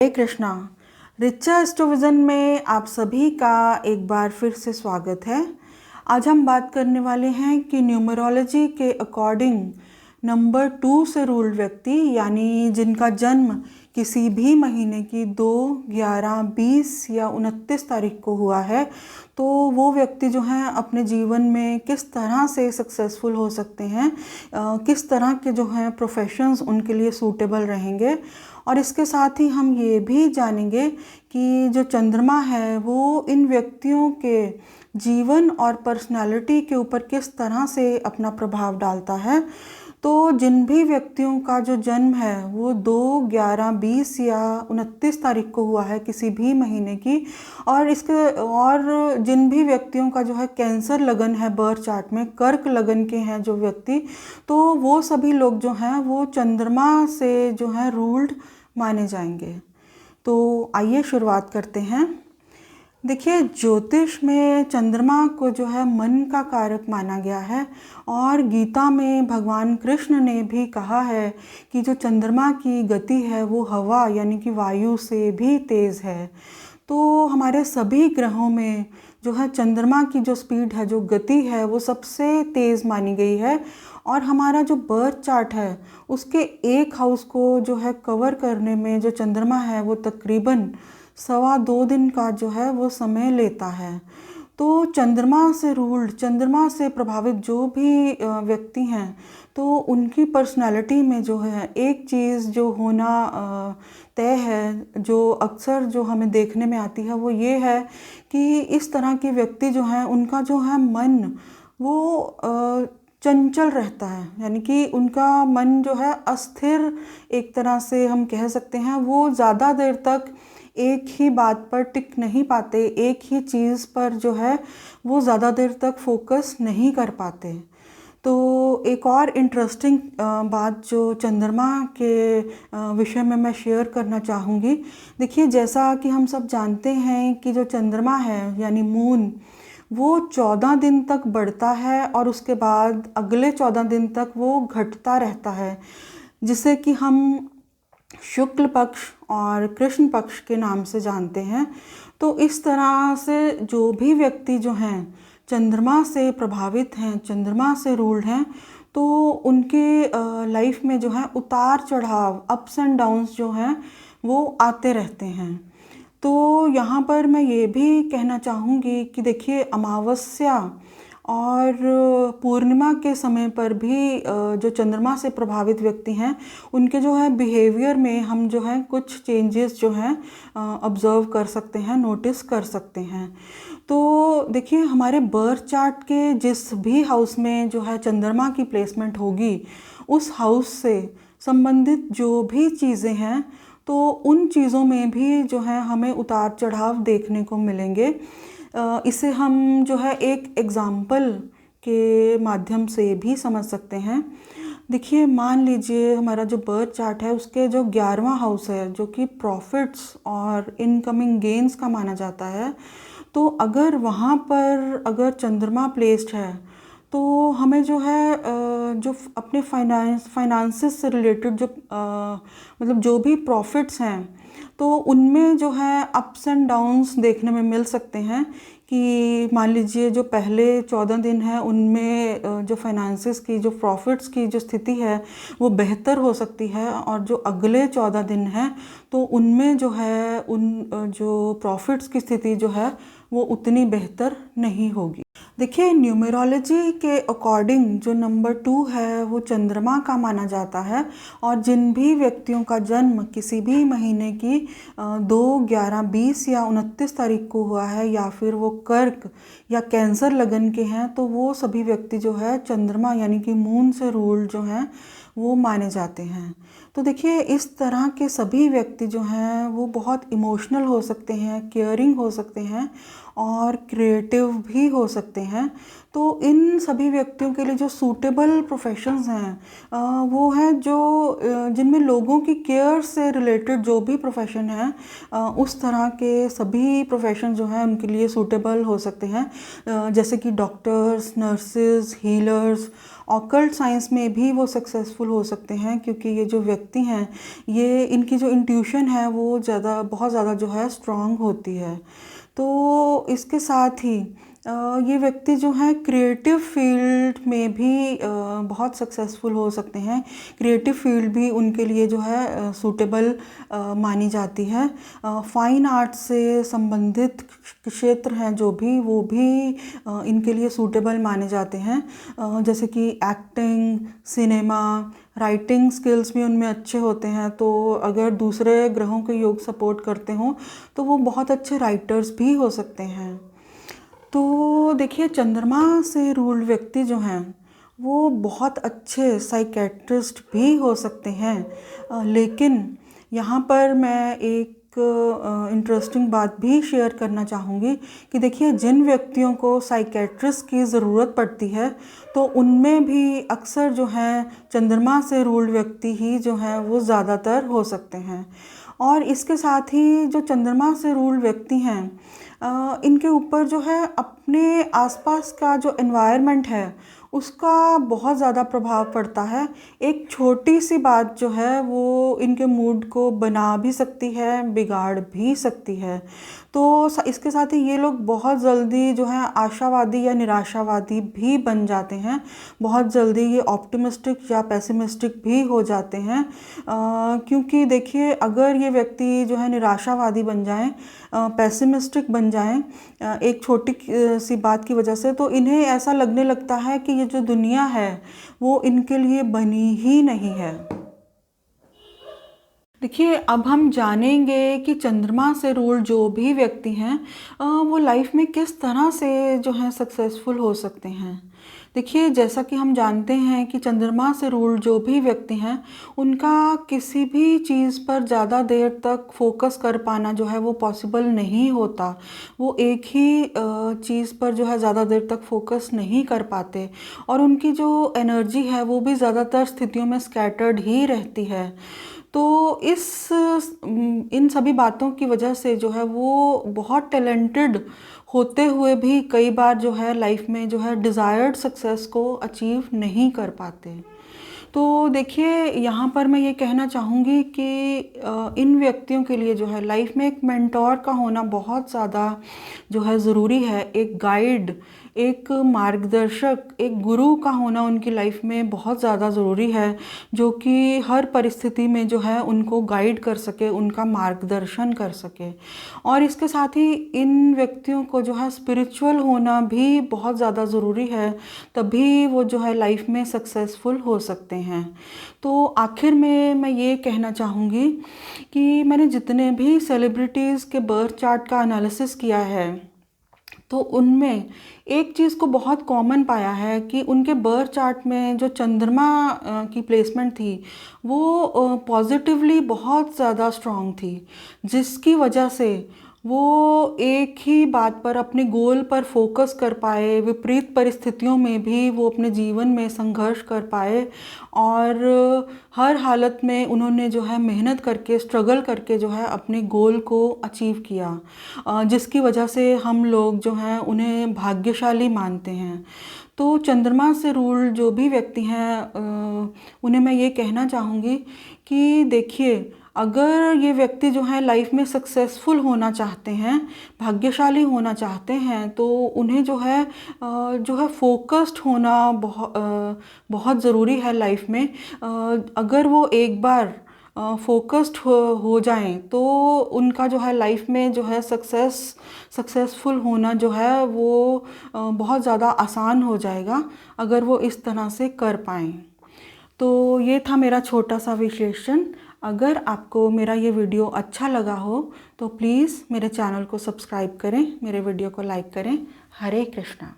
हरे कृष्णा। रिचा एस्ट्रोविजन में आप सभी का एक बार फिर से स्वागत है। आज हम बात करने वाले हैं कि न्यूमरोलॉजी के अकॉर्डिंग नंबर 2 से रूल्ड व्यक्ति यानी जिनका जन्म किसी भी महीने की 2, 11, 20 या 29 तारीख को हुआ है, तो वो व्यक्ति जो हैं अपने जीवन में किस तरह से सक्सेसफुल हो सकते हैं, किस तरह के जो हैं प्रोफेशंस उनके लिए सूटेबल रहेंगे। और इसके साथ ही हम ये भी जानेंगे कि जो चंद्रमा है वो इन व्यक्तियों के जीवन और पर्सनालिटी के ऊपर किस तरह से अपना प्रभाव डालता है। तो जिन भी व्यक्तियों का जो जन्म है वो 2, 11, 20 या 29 तारीख को हुआ है किसी भी महीने की, और जिन भी व्यक्तियों का जो है कैंसर लगन है बर्थ चार्ट में, कर्क लगन के हैं जो व्यक्ति, तो वो सभी लोग जो हैं वो चंद्रमा से जो है रूल्ड माने जाएंगे। तो आइए शुरुआत करते हैं। देखिए, ज्योतिष में चंद्रमा को जो है मन का कारक माना गया है, और गीता में भगवान कृष्ण ने भी कहा है कि जो चंद्रमा की गति है वो हवा यानी कि वायु से भी तेज़ है। तो हमारे सभी ग्रहों में जो है चंद्रमा की जो स्पीड है, जो गति है, वो सबसे तेज़ मानी गई है। और हमारा जो बर्थ चार्ट है उसके एक हाउस को जो है कवर करने में जो चंद्रमा है वो तकरीबन 2.25 दिन का जो है वो समय लेता है। तो चंद्रमा से रूल्ड, चंद्रमा से प्रभावित जो भी व्यक्ति हैं, तो उनकी पर्सनालिटी में जो है एक चीज़ जो होना तय है, जो अक्सर जो हमें देखने में आती है, वो ये है कि इस तरह के व्यक्ति जो हैं उनका जो है मन वो चंचल रहता है, यानी कि उनका मन जो है अस्थिर, एक तरह से हम कह सकते हैं। वो ज़्यादा देर तक एक ही बात पर टिक नहीं पाते, एक ही चीज़ पर जो है वो ज़्यादा देर तक फोकस नहीं कर पाते। तो एक और इंटरेस्टिंग बात जो चंद्रमा के विषय में मैं शेयर करना चाहूँगी। देखिए, जैसा कि हम सब जानते हैं कि जो चंद्रमा है यानी मून, वो 14 दिन तक बढ़ता है और उसके बाद अगले 14 दिन तक वो घटता रहता है, जिसे कि हम शुक्ल पक्ष और कृष्ण पक्ष के नाम से जानते हैं। तो इस तरह से जो भी व्यक्ति जो हैं चंद्रमा से प्रभावित हैं, चंद्रमा से रूल्ड हैं, तो उनके लाइफ में जो है उतार चढ़ाव, अप्स एंड डाउन्स जो हैं वो आते रहते हैं। तो यहाँ पर मैं ये भी कहना चाहूँगी कि देखिए, अमावस्या और पूर्णिमा के समय पर भी जो चंद्रमा से प्रभावित व्यक्ति हैं उनके जो है बिहेवियर में हम जो है कुछ चेंजेस जो हैं ऑब्ज़र्व कर सकते हैं, नोटिस कर सकते हैं। तो देखिए, हमारे बर्थ चार्ट के जिस भी हाउस में जो है चंद्रमा की प्लेसमेंट होगी, उस हाउस से संबंधित जो भी चीज़ें हैं, तो उन चीज़ों में भी जो है हमें उतार चढ़ाव देखने को मिलेंगे। इसे हम जो है एक एग्ज़ाम्पल के माध्यम से भी समझ सकते हैं। देखिए, मान लीजिए हमारा जो बर्थ चार्ट है उसके जो 11वां हाउस है, जो कि प्रॉफिट्स और इनकमिंग गेन्स का माना जाता है, तो अगर वहाँ पर अगर चंद्रमा प्लेस्ड है, तो हमें जो है जो अपने फाइनेंसेस से रिलेटेड जो मतलब जो भी प्रॉफिट्स हैं, तो उनमें जो है अप्स एंड डाउन्स देखने में मिल सकते हैं। कि मान लीजिए जो पहले 14 दिन हैं उनमें जो फाइनेंसेस की, जो प्रॉफिट्स की जो स्थिति है वो बेहतर हो सकती है, और जो अगले 14 दिन हैं तो उनमें जो है उन जो प्रॉफिट्स की स्थिति जो है वो उतनी बेहतर नहीं होगी। देखिए, न्यूमरोलॉजी के अकॉर्डिंग जो नंबर 2 है वो चंद्रमा का माना जाता है, और जिन भी व्यक्तियों का जन्म किसी भी महीने की 2, 11, 20 या 29 तारीख को हुआ है, या फिर वो कर्क या कैंसर लगन के हैं, तो वो सभी व्यक्ति जो है चंद्रमा यानी कि मून से रूल्ड जो हैं वो माने जाते हैं। तो देखिए, इस तरह के सभी व्यक्ति जो हैं वो बहुत इमोशनल हो सकते हैं, केयरिंग हो सकते हैं, और क्रिएटिव भी हो सकते हैं। तो इन सभी व्यक्तियों के लिए जो सूटेबल प्रोफेशंस हैं वो हैं जो जिनमें लोगों की केयर से रिलेटेड जो भी प्रोफेशन है उस तरह के सभी प्रोफेशन जो हैं उनके लिए सूटेबल हो सकते हैं। जैसे कि doctors, nurses, healers, occult science में भी वो सक्सेसफुल हो सकते हैं, क्योंकि ये जो व्यक्ति हैं ये इनकी जो इंट्यूशन है वो बहुत ज़्यादा जो है स्ट्रांग होती है। तो इसके साथ ही ये व्यक्ति जो हैं क्रिएटिव फील्ड में भी बहुत सक्सेसफुल हो सकते हैं। क्रिएटिव फील्ड भी उनके लिए जो है सूटेबल मानी जाती है। फाइन आर्ट से संबंधित क्षेत्र हैं जो भी, वो भी इनके लिए सूटेबल माने जाते हैं। जैसे कि एक्टिंग, सिनेमा, राइटिंग स्किल्स भी उनमें अच्छे होते हैं। तो अगर दूसरे ग्रहों के योग सपोर्ट करते हों तो वो बहुत अच्छे राइटर्स भी हो सकते हैं। तो देखिए, चंद्रमा से रूल्ड व्यक्ति जो हैं वो बहुत अच्छे साइकेट्रिस्ट भी हो सकते हैं। लेकिन यहाँ पर मैं एक इंटरेस्टिंग बात भी शेयर करना चाहूँगी कि देखिए, जिन व्यक्तियों को साइकेट्रिस्ट की ज़रूरत पड़ती है तो उनमें भी अक्सर जो हैं चंद्रमा से रूल्ड व्यक्ति ही जो हैं वो ज़्यादातर हो सकते हैं। और इसके साथ ही जो चंद्रमा से रूल्ड व्यक्ति हैं इनके ऊपर जो है अपने आसपास का जो एनवायरनमेंट है उसका बहुत ज़्यादा प्रभाव पड़ता है। एक छोटी सी बात जो है वो इनके मूड को बना भी सकती है, बिगाड़ भी सकती है। तो इसके साथ ही ये लोग बहुत जल्दी जो है आशावादी या निराशावादी भी बन जाते हैं। बहुत जल्दी ये ऑप्टिमिस्टिक या पेसिमिस्टिक भी हो जाते हैं। क्योंकि देखिए, अगर ये व्यक्ति जो है निराशावादी बन जाएं, पेसिमिस्टिक बन जाएं एक छोटी सी बात की वजह से, तो इन्हें ऐसा लगने लगता है कि ये जो दुनिया है वो इनके लिए बनी ही नहीं है। देखिए, अब हम जानेंगे कि चंद्रमा से रूल्ड जो भी व्यक्ति हैं वो लाइफ में किस तरह से जो है सक्सेसफुल हो सकते हैं। देखिए, जैसा कि हम जानते हैं कि चंद्रमा से रूल्ड जो भी व्यक्ति हैं उनका किसी भी चीज़ पर ज़्यादा देर तक फोकस कर पाना जो है वो पॉसिबल नहीं होता। वो एक ही चीज़ पर जो है ज़्यादा देर तक फोकस नहीं कर पाते और उनकी जो एनर्जी है वो भी ज़्यादातर स्थितियों में स्कैटर्ड ही रहती है। तो इन सभी बातों की वजह से जो है वो बहुत टैलेंटेड होते हुए भी कई बार जो है लाइफ में जो है डिज़ायर्ड सक्सेस को अचीव नहीं कर पाते। तो देखिए, यहाँ पर मैं ये कहना चाहूँगी कि इन व्यक्तियों के लिए जो है लाइफ में एक मेंटोर का होना बहुत ज़्यादा जो है ज़रूरी है। एक गाइड, एक मार्गदर्शक, एक गुरु का होना उनकी लाइफ में बहुत ज़्यादा ज़रूरी है, जो कि हर परिस्थिति में जो है उनको गाइड कर सके, उनका मार्गदर्शन कर सके। और इसके साथ ही इन व्यक्तियों को जो है स्पिरिचुअल होना भी बहुत ज़्यादा ज़रूरी है, तभी वो जो है लाइफ में सक्सेसफुल हो सकते हैं। तो आखिर में मैं ये कहना चाहूँगी कि मैंने जितने भी सेलिब्रिटीज़ के बर्थ चार्ट का एनालिसिस किया है तो उनमें एक चीज़ को बहुत कॉमन पाया है कि उनके बर्थ चार्ट में जो चंद्रमा की प्लेसमेंट थी वो पॉजिटिवली बहुत ज़्यादा स्ट्रॉन्ग थी, जिसकी वजह से वो एक ही बात पर, अपने गोल पर फोकस कर पाए। विपरीत परिस्थितियों में भी वो अपने जीवन में संघर्ष कर पाए और हर हालत में उन्होंने जो है मेहनत करके, स्ट्रगल करके जो है अपने गोल को अचीव किया, जिसकी वजह से हम लोग जो हैं उन्हें भाग्यशाली मानते हैं। तो चंद्रमा से रूल्ड जो भी व्यक्ति हैं उन्हें मैं ये कहना चाहूँगी कि देखिए, अगर ये व्यक्ति जो है लाइफ में सक्सेसफुल होना चाहते हैं, भाग्यशाली होना चाहते हैं, तो उन्हें जो है फोकस्ड होना बहुत ज़रूरी है लाइफ में। अगर वो एक बार फोकस्ड हो जाएं तो उनका जो है लाइफ में जो है सक्सेसफुल होना जो है वो बहुत ज़्यादा आसान हो जाएगा, अगर वो इस तरह से कर पाएँ। तो ये था मेरा छोटा सा विश्लेषण। अगर आपको मेरा ये वीडियो अच्छा लगा हो तो प्लीज़ मेरे चैनल को सब्सक्राइब करें, मेरे वीडियो को लाइक करें। हरे कृष्णा।